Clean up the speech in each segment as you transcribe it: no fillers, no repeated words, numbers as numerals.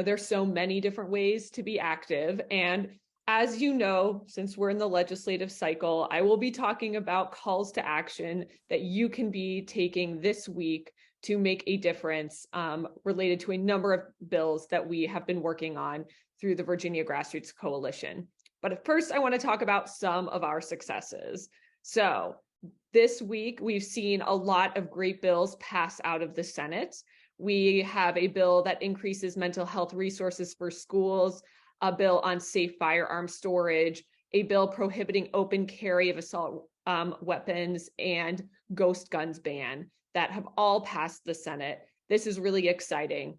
there's so many different ways to be active. And as you know, since we're in the legislative cycle, I will be talking about calls to action that you can be taking this week to make a difference related to a number of bills that we have been working on through the Virginia Grassroots Coalition. But first, I want to talk about some of our successes. So this week, we've seen a lot of great bills pass out of the Senate. We have a bill that increases mental health resources for schools, a bill on safe firearm storage, a bill prohibiting open carry of assault weapons, and ghost guns ban that have all passed the Senate. This is really exciting.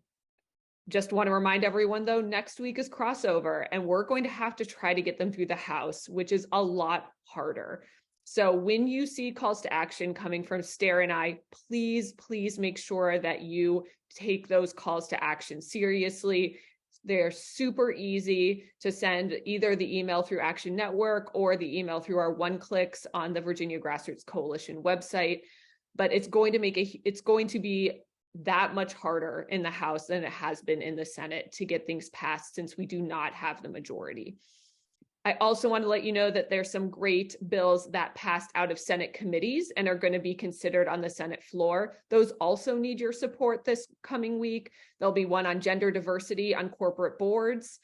Just want to remind everyone, though, next week is crossover, and we're going to have to try to get them through the House, which is a lot harder. So when you see calls to action coming from Stair and I, please make sure that you take those calls to action seriously. They're super easy to send, either the email through Action Network or the email through our one-clicks on the Virginia Grassroots Coalition website. But it's going to be that much harder in the House than it has been in the Senate to get things passed, since we do not have the majority. I also want to let you know that there's some great bills that passed out of Senate committees and are going to be considered on the Senate floor. Those also need your support this coming week. There'll be one on gender diversity on corporate boards.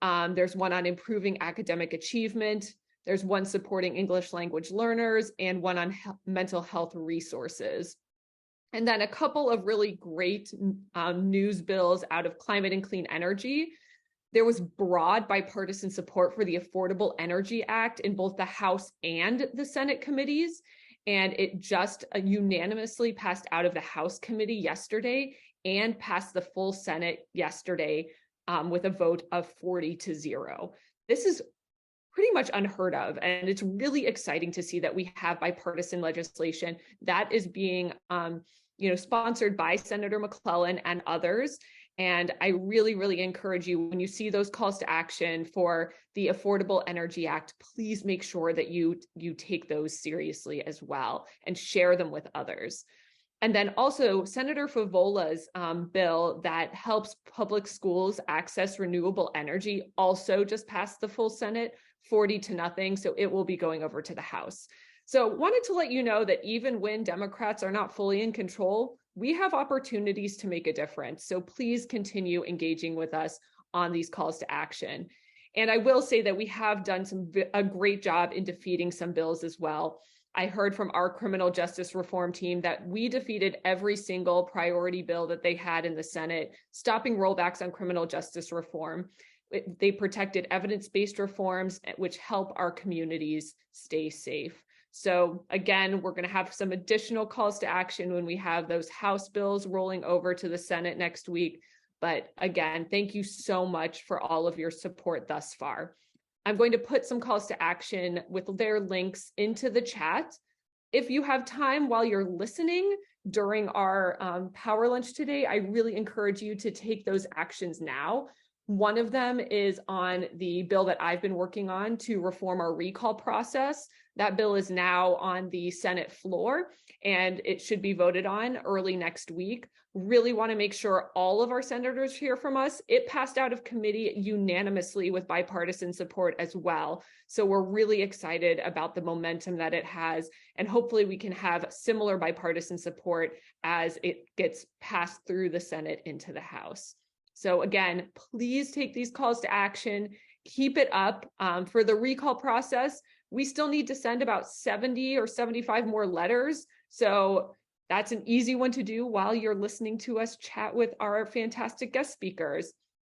There's one on improving academic achievement. There's one supporting English language learners, and one on mental health resources. And then a couple of really great news bills out of climate and clean energy. There was broad bipartisan support for the Affordable Energy Act in both the House and the Senate committees, and it just unanimously passed out of the House committee yesterday and passed the full Senate yesterday with a vote of 40-0. This is pretty much unheard of, and it's really exciting to see that we have bipartisan legislation that is being sponsored by Senator McClellan and others. And I really encourage you, when you see those calls to action for the Affordable Energy Act, please make sure that you take those seriously as well and share them with others. And then also Senator Favola's bill that helps public schools access renewable energy also just passed the full Senate 40-0. So it will be going over to the House. So wanted to let you know that even when Democrats are not fully in control, we have opportunities to make a difference. So please continue engaging with us on these calls to action. And I will say that we have done a great job in defeating some bills as well. I heard from our criminal justice reform team that we defeated every single priority bill that they had in the Senate, stopping rollbacks on criminal justice reform. They protected evidence-based reforms, which help our communities stay safe. So again, we're going to have some additional calls to action when we have those House bills rolling over to the Senate next week. But again, thank you so much for all of your support thus far. I'm going to put some calls to action with their links into the chat. If you have time while you're listening during our power lunch today, I really encourage you to take those actions now. One of them is on the bill that I've been working on to reform our recall process. That bill is now on the Senate floor, and it should be voted on early next week. Really want to make sure all of our senators hear from us. It passed out of committee unanimously with bipartisan support as well. So we're really excited about the momentum that it has, and hopefully we can have similar bipartisan support as it gets passed through the Senate into the House. So again, please take these calls to action, keep it up. For the recall process, we still need to send about 70 or 75 more letters. So that's an easy one to do while you're listening to us chat with our fantastic guest speakers.